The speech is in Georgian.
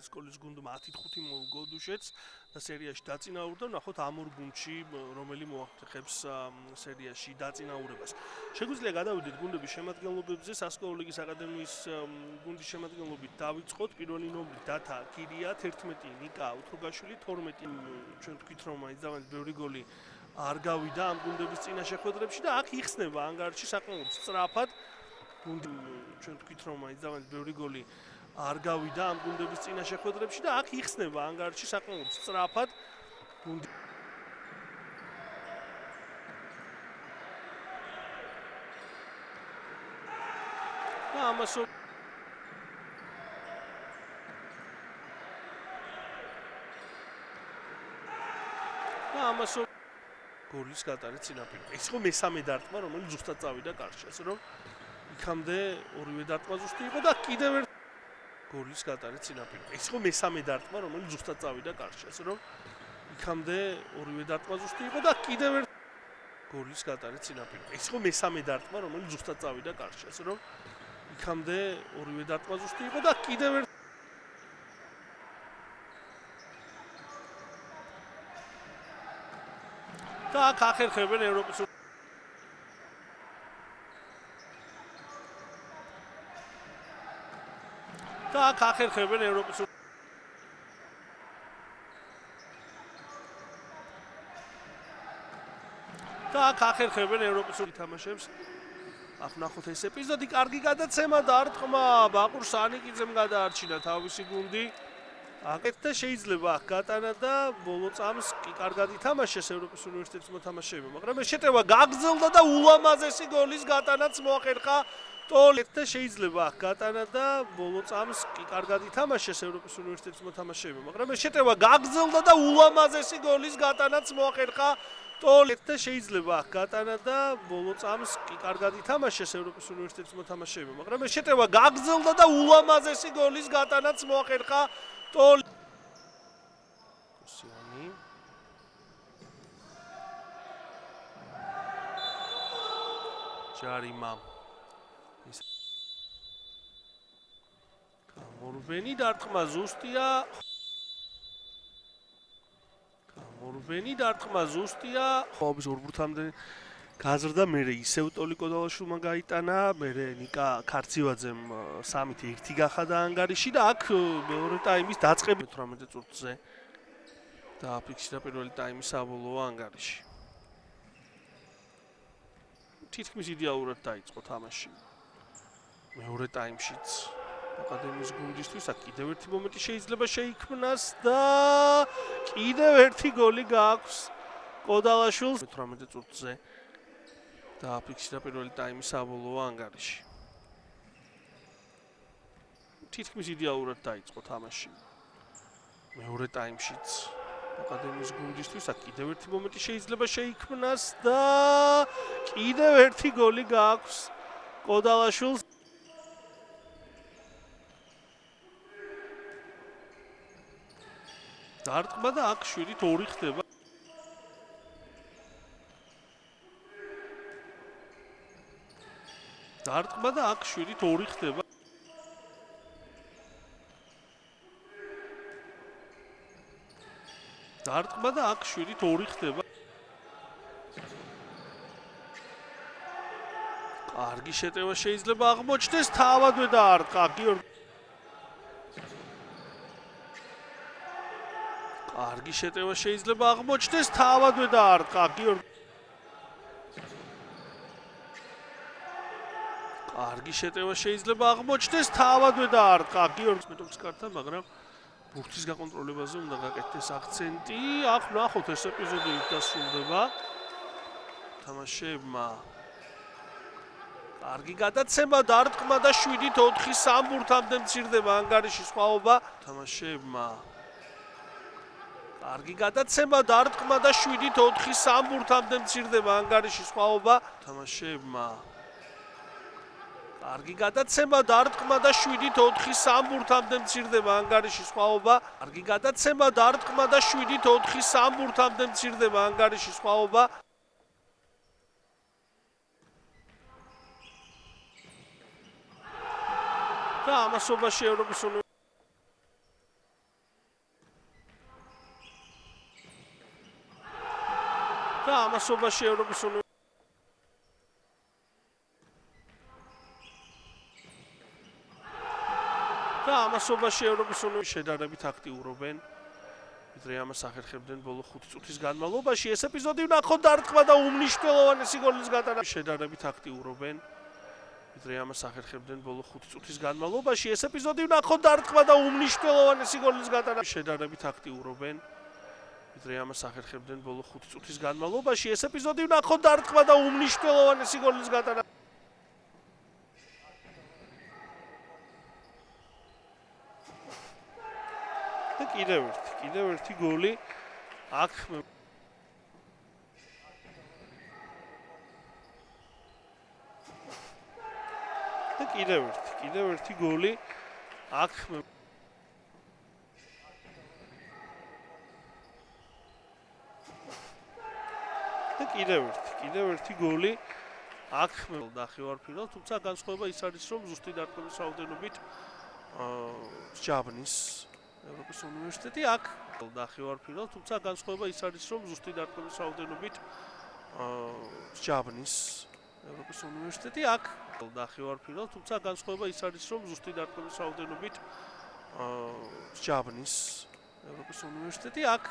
სკოლის გუნდმა 10-5 მოუგო დუშეთს და სერიაში დაწინაურდა. ნახოთ ამ ორ გუნდში რომელი მოახერხებს სერიაში დაწინაურებას. შეგვიძლია გადავიდეთ გუნდების შემადგენლობებზე. სასკოლო ლიგის აკადემიის გუნდის შემადგენლობით დავიწყოთ. პირველი ნომრი დათა კირია, 11 ნიკა უთროგაშვილი, 12 ჩვენ თქვით რომ აი ძალიან ბევრი გოლი არ გავიდა ამ გუნდების წინა შეხვედრებში და აქ იხსნება ანგარიში საკმაოდ სწრაფად. ჩვენ თქვით რომ აი ძალიან ბევრი გოლი არ გავიდა ამ გუნდების წინა შეხვედრებში და აქ იხსნება ანგარიში საკმაოდ სწრაფად. და ამასო გოლის გატანის წინაპირობი. ეს ხო მესამე დარტყმა, რომელიც ზუსტად წავიდა კარში, ასე რომ იქამდე ორივე დარტყმა ზუსტი იყო და კიდევ ერთ გოლის გატანის წინაპირობი. ეს ხო მესამე დარტყმა, რომელიც ზუსტად წავიდა კარში, ასე რომ იქამდე ორივე დარტყმა ზუსტი იყო და კიდევ ერთ გოლის გატანის წინაპირობი. ეს ხო მესამე დარტყმა, რომელიც ზუსტად წავიდა კარში, ასე რომ იქამდე ორივე დარტყმა ზუსტი იყო და კიდევ ერთ და აქ ახერხებენ ევროპის თამაშებს. აქ ნახოთ ეს ეპიზოდი, კარგი გადაცემა დარტყმა, ბაყურ სანიკიძემ გადაარჩინა თავისი გუნდი. აკეთდა შეიძლება აქ გატანა და ბოლო წამს კი კარგად ითამაშეს ევროპის უნივერსიტეტის მოთამაშეებმა, მაგრამ ეს შეტევა გაგრძელდა და ულამაზესი გოლის გატანაც მოახერხა ტოლეთ და შეიძლება აქ გატანა და ბოლო წამს კი კარგად ითამაშეს ევროპის უნივერსიტეტის მოთამაშეებმა, მაგრამ ეს შეტევა გაგრძელდა და ულამაზესი გოლის გატანაც მოახერხა ტოლეთ და შეიძლება აქ გატანა და ბოლო წამს კი კარგად ითამაშეს ევროპის უნივერსიტეტის მოთამაშეებმა, მაგრამ ეს შეტევა გაგრძელდა და ულამაზესი გოლის გატანაც მოახერხა კოსიანი ჯარიმა გამორბენი დარტყმა ზუსტია ხობის ორბურთამდე გაზრდა, მერე ისევ ტოლი კოდალაშვილმა გაიტანა, მერე ნიკა ქარცივაძემ 3-1 გახადა ანგარიში და აქ მეორე ტაიმის დაწყებით 18 წუთზე დააფიქსირა პირველი ტაიმის საბოლოო ანგარიში. თითქმის იდეალურად დაიწყო თამაში მეორე ტაიმშიც აკადემიის გუნდისთვის. აქ კიდევ ერთი მომენტი შეიძლება შეიქმნას და კიდევ ერთი გოლი გააქვს კოდალაშვილს 18 წუთზე დააფიქსირა პირველი ტაიმის საბოლოო ანგარიში. თითქმის იდეალურად დაიწყო თამაში მეორე ტაიმშიც აკადემიის გუნდისთვის. აქ კიდევ ერთი მომენტი შეიძლება შეიქმნას და კიდევ ერთი გოლი გააქვს კოდალაშვილს. დარტყმა და აქ 7-2 ხდება. დარტყმა და აქ 7-2 ხდება. დარტყმა და აქ 7-2 ხდება. კარგი შეტევა შეიძლება აღმოჩნდეს, თავადვე დაარტყა გიორგი. კარგი შეტევა შეიძლება აღმოჩნდეს, თავადვე დაარტყა გიორგი. კარგი შეტევა შეიძლება აღმოჩნდეს, თავადვე დაარტყა გიორგის მეტოქის კარტა, მაგრამ ბურთის გაკონტროლებაზე უნდა გაკეთდეს აქცენტი. აქ ნახოთ ეს ეპიზოდი დასრულდება. თამაშებმა კარგი გადაცემა დარტყმა და 7-4 სამ ბურთამდე მცირდება ანგარიშის სხვაობა. თამაშებმა კარგი გადაცემა დარტყმა და 7-4 სამ ბურთამდე მცირდება ანგარიშის სხვაობა. თამაშებმა კარგი გადაცემა დარტყმა და 7-4 სამ ბურთამდე მცირდება ანგარიშის სხვაობა. კარგი გადაცემა დარტყმა და 7-4 სამ ბურთამდე მცირდება ანგარიშის სხვაობა. და ამასობაში ევროპის და ამასობაში ევროპის უნივერსიტეტის შედარებით აქტიურობენ. ვიდრე ამას ახერხებდნენ ბოლო 5 წუთის განმავლობაში. ეს ეპიზოდი ვნახოთ დარტყმა და უმნიშვნელოვანესი გოლის გატანა. შედარებით აქტიურობენ. ვიდრე ამას ახერხებდნენ ბოლო 5 წუთის განმავლობაში. ეს ეპიზოდი ვნახოთ დარტყმა და უმნიშვნელოვანესი გოლის გატანა. შედარებით აქტიურობენ. ვიდრე ამას ახერხებდნენ ბოლო 5 წუთის განმავლობაში. ეს ეპიზოდი ვნახოთ დარტყმა და უმნიშვნელოვანესი გოლის გატანა. და კიდევ ერთი გოლი აქ და კიდევ ერთი გოლი აქ და კიდევ ერთი გოლი აქ ნახევარფინალ, თუმცა განსხვავება ის არის, რომ ზუსტი დარტყმების რაოდენობით ჯაბნის ევროპის უნივერსიტეტი აქ ნახევარფინალ, თუმცა განსხვავება ის არის, რომ ზუსტი დარტყმების რაოდენობით ჯაბნის ევროპის უნივერსიტეტი აქ ნახევარფინალ, თუმცა განსხვავება ის არის, რომ ზუსტი დარტყმების რაოდენობით ჯაბნის ევროპის უნივერსიტეტი აქ